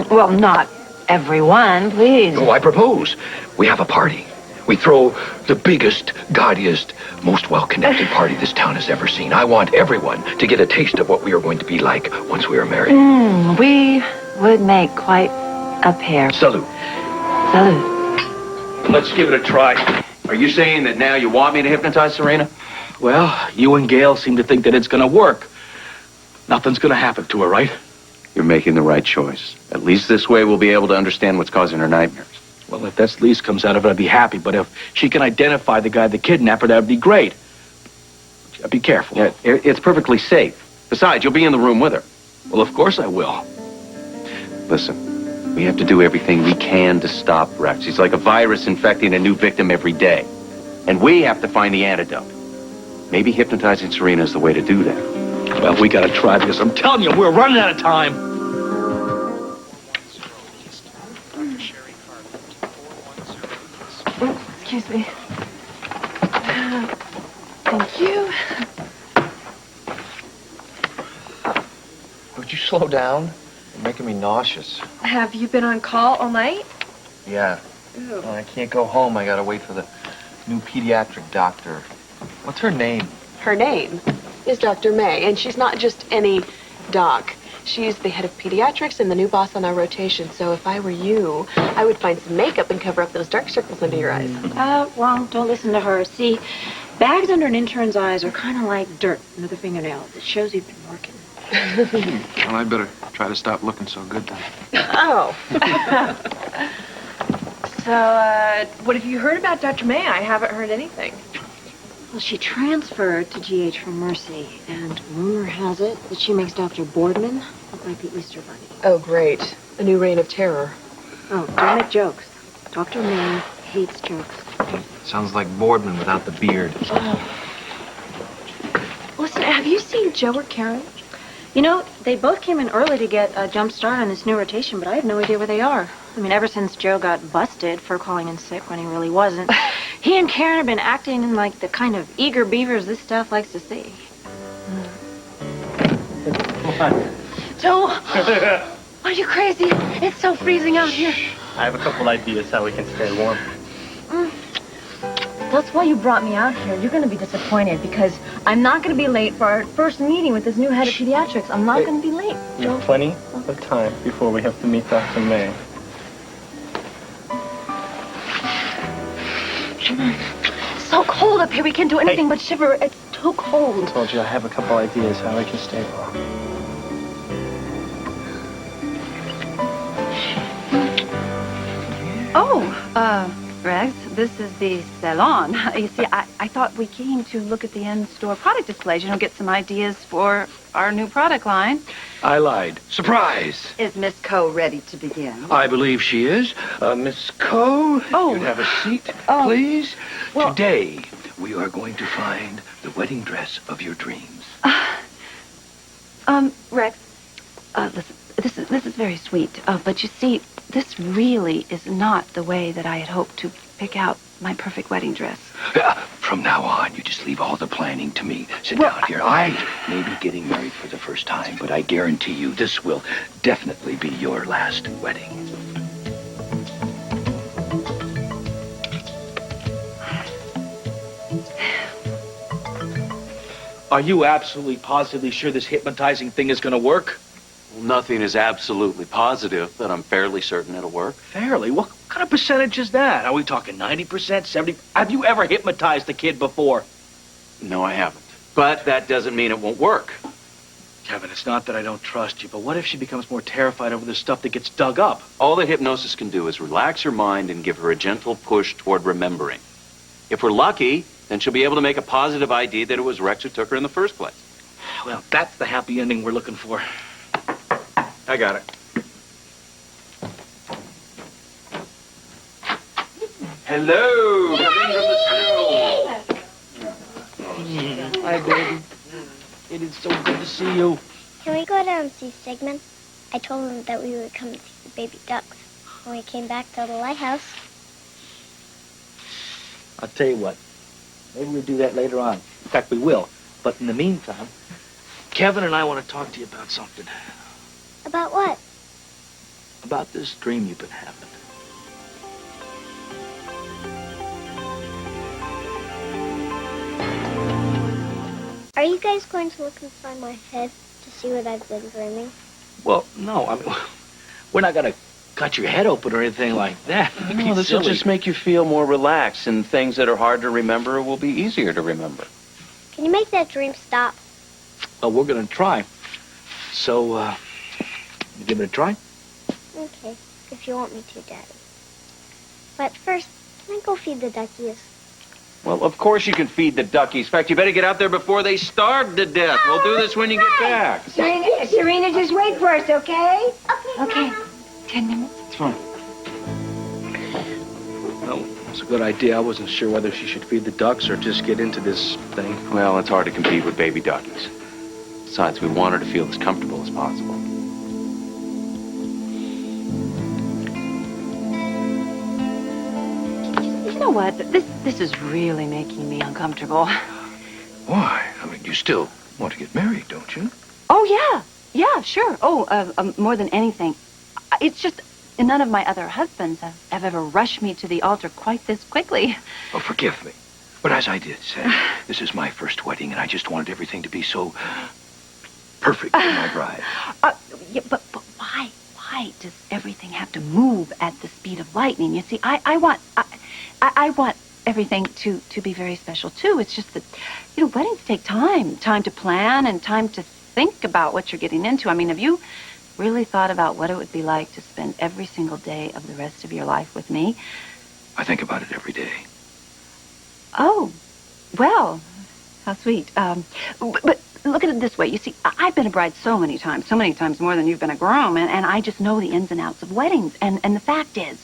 Well, not everyone, please. Oh, I propose. We have a party. We throw the biggest, gaudiest, most well-connected party this town has ever seen. I want everyone to get a taste of what we are going to be like once we are married. We would make quite a pair. Salute. Salute. Let's give it a try. Are you saying that now you want me to hypnotize Serena? Well, you and Gayle seem to think that it's going to work. Nothing's going to happen to her, right? You're making the right choice. At least this way we'll be able to understand what's causing her nightmares. Well, if that's least comes out of it, I'd be happy. But if she can identify the guy that kidnapped her, that'd be great. But be careful. Yeah, it's perfectly safe. Besides, you'll be in the room with her. Well, of course I will. Listen, we have to do everything we can to stop Rex. He's like a virus infecting a new victim every day. And we have to find the antidote. Maybe hypnotizing Serena is the way to do that. Well, we gotta try this. I'm telling you, we're running out of time. Excuse me. Thank you. Would you slow down? You're making me nauseous. Have you been on call all night? Yeah. Ooh. I can't go home. I gotta wait for the new pediatric doctor. What's her name? Her name is Dr. May, and she's not just any doc. She's the head of pediatrics and the new boss on our rotation. So if I were you, I would find some makeup and cover up those dark circles under your eyes. Well, don't listen to her. See, bags under an intern's eyes are kind of like dirt under the fingernails. It shows you've been working. Well, I better try to stop looking so good then. Oh. So, what have you heard about Dr. May? I haven't heard anything. Well, she transferred to GH from Mercy, and rumor has it that she makes Dr. Boardman look like the Easter Bunny. Oh, great. A new reign of terror. Oh, don't make jokes. Dr. May hates jokes. Sounds like Boardman without the beard. Listen, have you seen Joe or Karen? You know, they both came in early to get a jump start on this new rotation, but I have no idea where they are. I mean, ever since Joe got busted for calling in sick when he really wasn't, he and Karen have been acting in like the kind of eager beavers this staff likes to see. Joe! Are you crazy? It's so freezing out here. I have a couple ideas how we can stay warm. That's why you brought me out here. You're going to be disappointed because I'm not going to be late for our first meeting with this new head of pediatrics. I'm not going to be late. You have plenty of time before we have to meet Dr. May. So cold up here. We can't do anything but shiver. It's too cold. I told you I have a couple ideas how I can stay warm. Rex, this is the salon. You see, I thought we came to look at the in-store product displays, get some ideas for our new product line. I lied. Surprise! Is Miss Coe ready to begin? I believe she is. Miss Coe, you'd have a seat, please. well- Today, we are going to find the wedding dress of your dreams. Rex, listen, this is very sweet, but you see, this really is not the way that I had hoped to pick out my perfect wedding dress. From now on, you just leave all the planning to me. Sit down here. I may be getting married for the first time, but I guarantee you this will definitely be your last wedding. Are you absolutely positively sure this hypnotizing thing is going to work? Well, nothing is absolutely positive, but I'm fairly certain it'll work. Fairly? What kind of percentage is that? Are we talking 90%, 70%? Have you ever hypnotized a kid before? No, I haven't. But that doesn't mean it won't work. Kevin, it's not that I don't trust you, but what if she becomes more terrified over the stuff that gets dug up? All that hypnosis can do is relax her mind and give her a gentle push toward remembering. If we're lucky, then she'll be able to make a positive ID that it was Rex who took her in the first place. Well, that's the happy ending we're looking for. I got it. Hello! Coming from the snow. Hi, baby. It is so good to see you. Can we go down and see Sigmund? I told him that we would come and see the baby ducks when we came back to the lighthouse. I'll tell you what. Maybe we'll do that later on. In fact, we will. But in the meantime, Kevin and I want to talk to you about something. About what? About this dream you've been having. Are you guys going to look inside my head to see what I've been dreaming? Well, no. I mean, we're not going to cut your head open or anything like that. No, this will just make you feel more relaxed, and things that are hard to remember will be easier to remember. Can you make that dream stop? Well, we're going to try. So, you give it a try? Okay, if you want me to, Daddy. But first, can I go feed the duckies? Well, of course you can feed the duckies. In fact, you better get out there before they starve to death. We'll do this when you get back. Serena, just wait for us, okay? Okay. 10 minutes. It's fine. Well, It's a good idea. I wasn't sure whether she should feed the ducks or just get into this thing. Well, it's hard to compete with baby duckies. Besides, we want her to feel as comfortable as possible. You know what? This is really making me uncomfortable. Why? I mean, you still want to get married, don't you? Oh, yeah. Yeah, sure. Oh, more than anything. It's just none of my other husbands have ever rushed me to the altar quite this quickly. Oh, forgive me. But as I did say, this is my first wedding, and I just wanted everything to be so perfect for my bride. Yeah, but why? Why does everything have to move at the speed of lightning? You see, I want everything to be very special too. It's just that, weddings take time to plan and time to think about what you're getting into. I mean, have you really thought about what it would be like to spend every single day of the rest of your life with me? I think about it every day. Oh, well, how sweet. But look at it this way. You see, I've been a bride so many times more than you've been a groom, and I just know the ins and outs of weddings. And the fact is,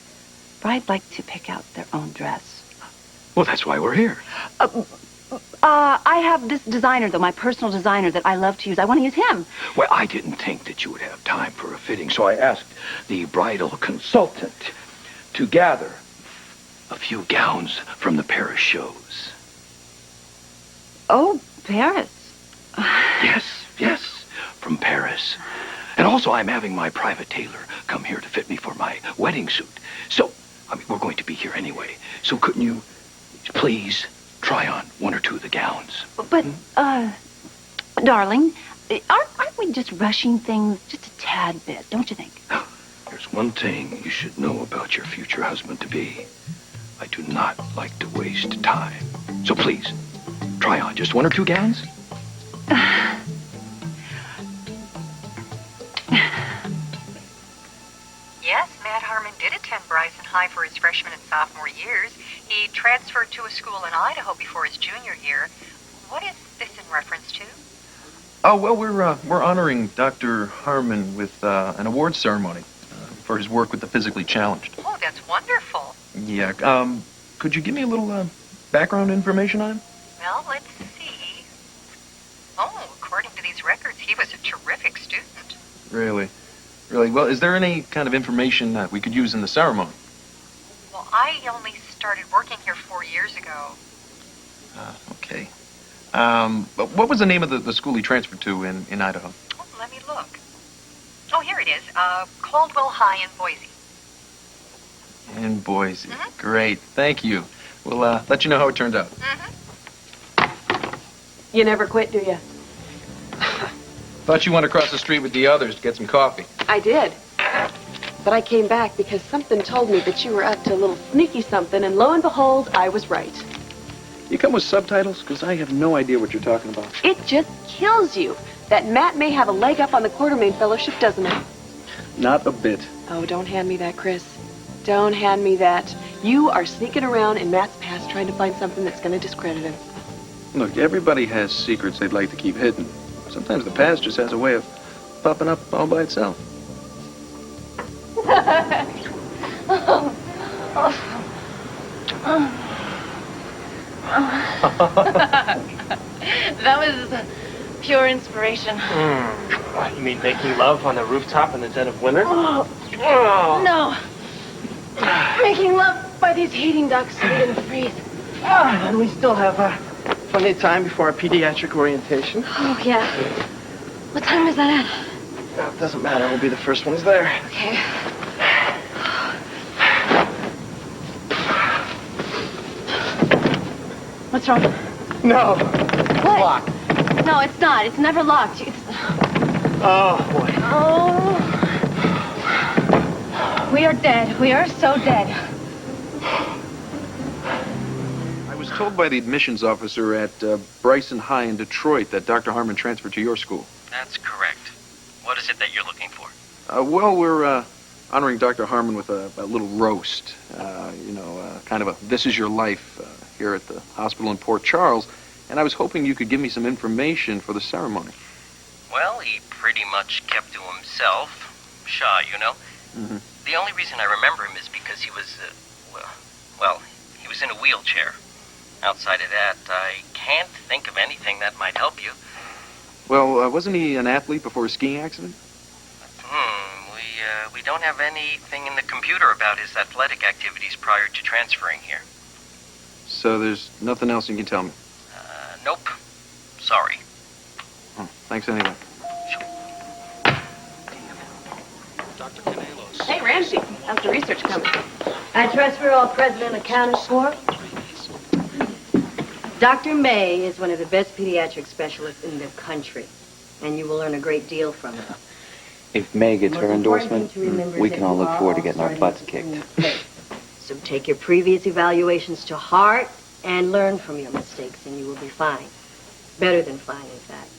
brides like to pick out their own dress. Well, that's why we're here. I have this designer, though, my personal designer that I love to use. I want to use him. Well, I didn't think that you would have time for a fitting, so I asked the bridal consultant to gather a few gowns from the Paris shows. Oh, Paris. Yes, from Paris. And also, I'm having my private tailor come here to fit me for my wedding suit. So, I mean, we're going to be here anyway. So couldn't you please try on one or two of the gowns? But, darling, aren't we just rushing things just a tad bit, don't you think? There's one thing you should know about your future husband-to-be. I do not like to waste time. So please, try on just one or two gowns. Yes, Matt Harmon did attend Bryson High for his freshman and sophomore years. He transferred to a school in Idaho before his junior year. What is this in reference to? Oh, well, we're honoring Dr. Harmon with an award ceremony for his work with the physically challenged. Oh, that's wonderful. Yeah, could you give me a little background information on him? Well, let's see. Oh, according to these records, he was a terrific student. Really? Well, is there any kind of information that we could use in the ceremony? Well, I only started working here 4 years ago. Okay. But what was the name of the school he transferred to in Idaho? Oh, let me look. Oh, here it is. Caldwell High in Boise. In Boise. Great. Thank you. We'll let you know how it turned out. You never quit, do you? Thought you went across the street with the others to get some coffee. I did. But I came back because something told me that you were up to a little sneaky something, and lo and behold, I was right. You come with subtitles? Because I have no idea what you're talking about. It just kills you that Matt may have a leg up on the Quartermain Fellowship, doesn't it? Not a bit. Oh, don't hand me that, Chris. Don't hand me that. You are sneaking around in Matt's past trying to find something that's going to discredit him. Look, everybody has secrets they'd like to keep hidden. Sometimes the past just has a way of popping up all by itself. That was pure inspiration. You mean making love on the rooftop in the dead of winter? No. Making love by these heating ducts so we didn't freeze. And we still have plenty of time before our pediatric orientation. Oh, yeah. What time is that at? It doesn't matter. We'll be the first ones there. Okay. What's wrong? No. What? Locked. No, it's not. It's never locked. Oh, boy. Oh. We are dead. We are so dead. I was told by the admissions officer at Bryson High in Detroit that Dr. Harmon transferred to your school. That's correct. What is it that you're looking for? Well, we're honoring Dr. Harmon with a little roast. Kind of a This Is Your Life here at the hospital in Port Charles. And I was hoping you could give me some information for the ceremony. Well, he pretty much kept to himself. Shy, you know. Mm-hmm. The only reason I remember him is because he was was in a wheelchair. Outside of that, I can't think of anything that might help you. Well, wasn't he an athlete before his skiing accident? We don't have anything in the computer about his athletic activities prior to transferring here. So there's nothing else you can tell me? Nope. Sorry. Thanks anyway. Hey, Ramsey, how's the research coming? I trust we're all present and accounted for. Dr. May is one of the best pediatric specialists in the country, and you will learn a great deal from her. If May gets her endorsement, to remember we is can that all you look are forward to all getting our starting butts from kicked. a new place. So take your previous evaluations to heart and learn from your mistakes, and you will be fine. Better than fine, in fact.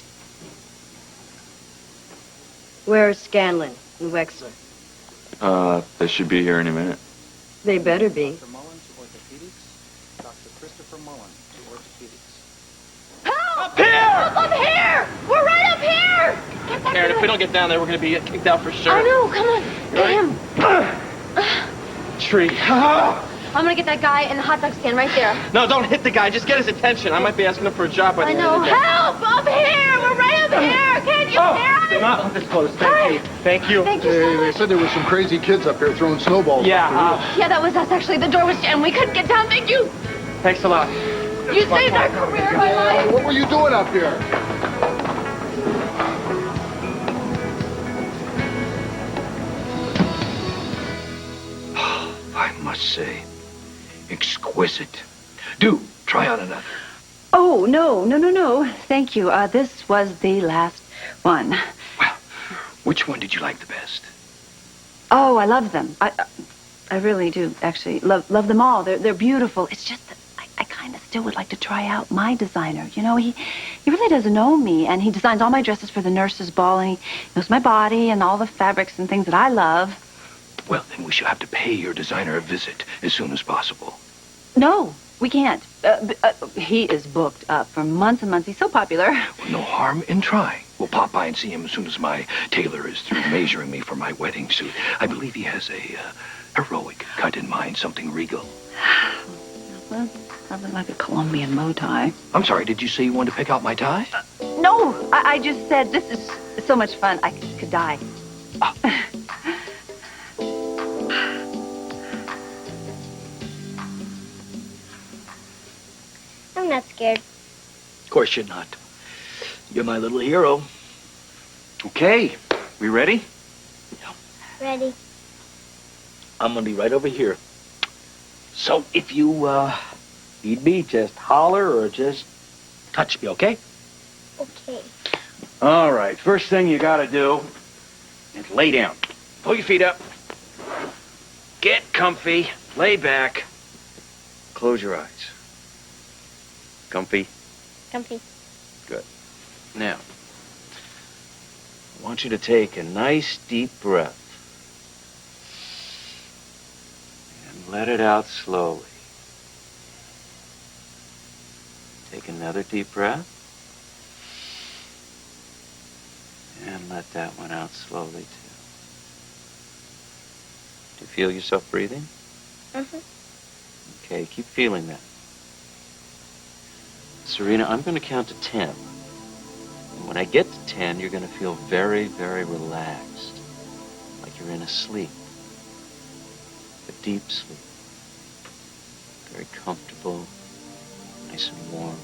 Where are Scanlon and Wexler? They should be here any minute. They better be. Dr. Mullins, orthopedics. Dr. Christopher Mullins, orthopedics. Help! Up here! Help up here! We're right up here! Get that Karen, guy. if we don't get down there, we're going to be kicked out for sure. I know, come on. Get him. Tree. I'm gonna get that guy in the hot dog stand right there. No, don't hit the guy. Just get his attention. I might be asking him for a job by the I end know. of the day. Help! Up here! We're right up here! Can't you hear us? Not this close. Thank you. Thank you. Thank you so They much. said there was some crazy kids up here throwing snowballs. Yeah. Yeah, that was us actually. The door was jammed. We couldn't get down. Thank you. Thanks a lot. You saved our career, my life. What were you doing up here? I must say, exquisite. Do try on another. Oh, no. Thank you. This was the last one. Which one did you like the best? Oh, I love them. I really do, actually. Love them all. They're beautiful. It's just that I kind of still would like to try out my designer. You know, he really doesn't know me, and he designs all my dresses for the nurses' ball, and he knows my body and all the fabrics and things that I love. Well, then we shall have to pay your designer a visit as soon as possible. No, we can't. He is booked up for months and months. He's so popular. Well, no harm in trying. We'll pop by and see him as soon as my tailor is through measuring me for my wedding suit. I believe he has a heroic cut in mind, something regal. Well, probably like a Colombian bow tie. I'm sorry, did you say you wanted to pick out my tie? No, I just said this is so much fun. I could die. I'm not scared. Of course you're not. You're my little hero. Okay, we ready? Ready. I'm going to be right over here. So if you need me, just holler or just touch me, okay? Okay. All right, first thing you gotta do is lay down. Pull your feet up. Get comfy. Lay back. Close your eyes. Comfy? Comfy. Good. Now, I want you to take a nice deep breath. And let it out slowly. Take another deep breath. And let that one out slowly, too. Do you feel yourself breathing? Mm-hmm. Okay, keep feeling that. Serena, I'm going to count to 10. And when I get to 10, you're going to feel very, very relaxed. Like you're in a sleep. A deep sleep. Very comfortable, nice and warm.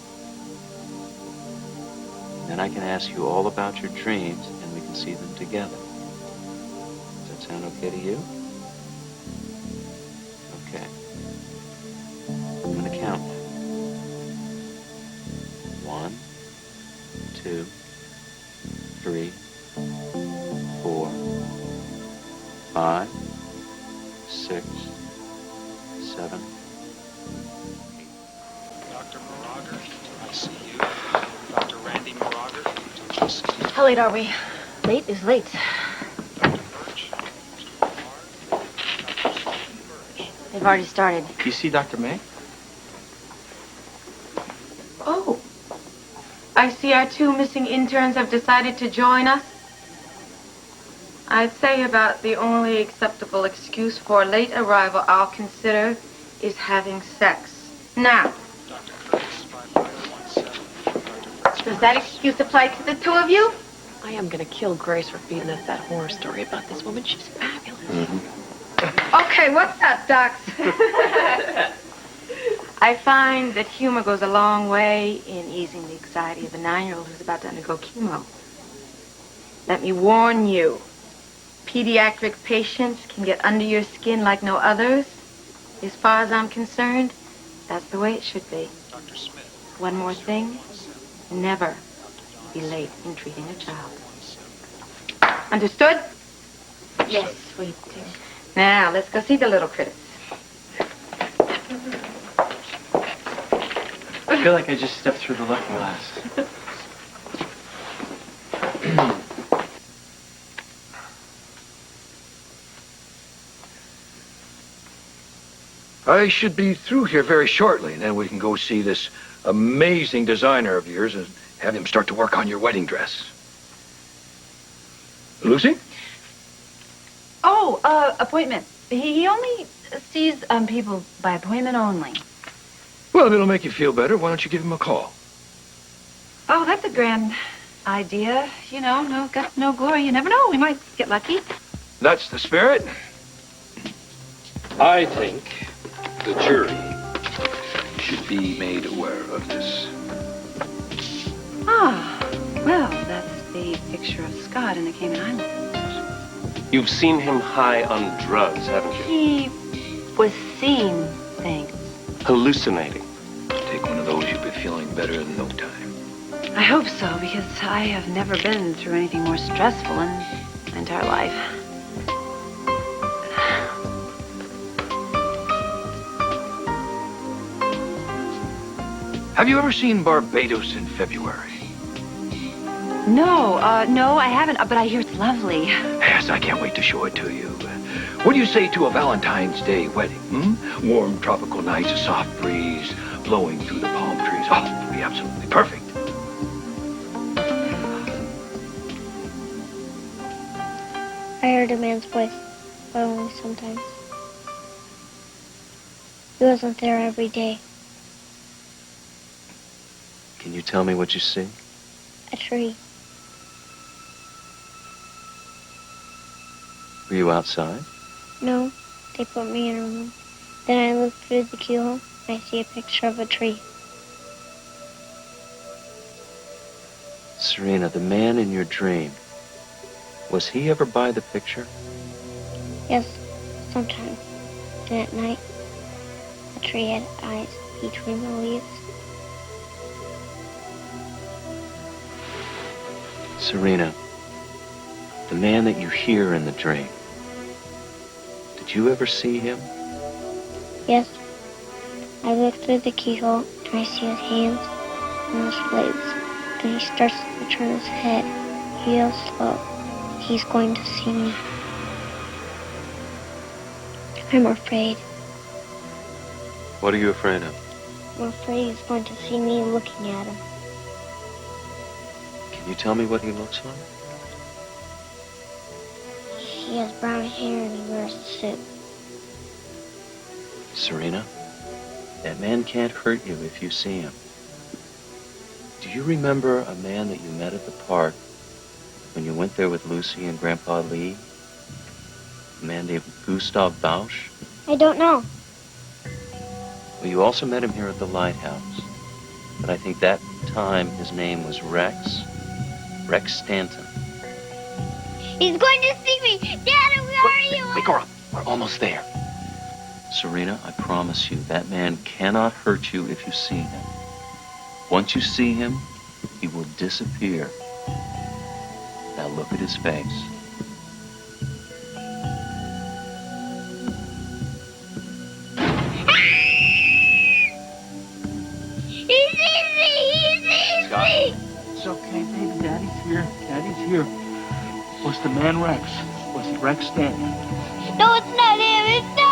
Then I can ask you all about your dreams, and we can see them together. Does that sound okay to you? Okay. I'm going to count. 1, 2, 3, 4, 5, 6, 7. Dr. Morager, I see you. Dr. Randy Morager. How late are we? Late is late. They've already started. You see Dr. May? Oh, I see our 2 missing interns have decided to join us. I'd say about the only acceptable excuse for late arrival I'll consider is having sex. Now, does that excuse apply to the two of you? I am gonna kill Grace for feeding us that horror story about this woman. She's fabulous. Okay, what's up, Docs? I find that humor goes a long way in easing the anxiety of a 9-year-old who's about to undergo chemo. Let me warn you, pediatric patients can get under your skin like no others. As far as I'm concerned, that's the way it should be. Dr. Smith. One more thing, never be late in treating a child. Understood? Yes, sweetie. Now, let's go see the little critters. I feel like I just stepped through the looking glass. I should be through here very shortly, and then we can go see this amazing designer of yours and have him start to work on your wedding dress. Lucy? Oh, appointment. He only sees people by appointment only. Well, if it'll make you feel better, why don't you give him a call? Oh, that's a grand idea. You know, no guts, no glory. You never know. We might get lucky. That's the spirit. I think the jury should be made aware of this. Ah, well, that's the picture of Scott in the Cayman Islands. You've seen him high on drugs, haven't you? He was seeing things. Hallucinating. Take one of those, you'll be feeling better in no time. I hope so, because I have never been through anything more stressful in my entire life. Have you ever seen Barbados in February? No, no, I haven't, but I hear it's lovely. Yes, I can't wait to show it to you. What do you say to a Valentine's Day wedding? Warm tropical nights, a soft breeze blowing through the palm trees. Oh, it would be absolutely perfect. I heard a man's voice, but only sometimes. He wasn't there every day. Can you tell me what you see? A tree. Were you outside? No, they put me in a room. Then I look through the keyhole and I see a picture of a tree. Serena, the man in your dream, was he ever by the picture? Yes, sometimes. Then at night, the tree had eyes between the leaves. Serena, the man that you hear in the dream, did you ever see him? Yes. I look through the keyhole and I see his hands and his legs. Then he starts to turn his head. He yells slow. He's going to see me. I'm afraid. What are you afraid of? I'm afraid he's going to see me looking at him. Can you tell me what he looks like? He has brown hair and he wears a suit. Serena, that man can't hurt you if you see him. Do you remember a man that you met at the park when you went there with Lucy and Grandpa Lee? A man named Gustav Bausch? I don't know. Well, you also met him here at the lighthouse. But I think that time his name was Rex Stanton. He's going to see me! Dad, where are you? Wake her up. We're almost there. Serena, I promise you, that man cannot hurt you if you see him. Once you see him, he will disappear. Now look at his face. He sees me! He sees me! It's okay, baby. Daddy's here. Daddy's here. Was the man Rex? Was it Rex Stanton? No, it's not him. It's not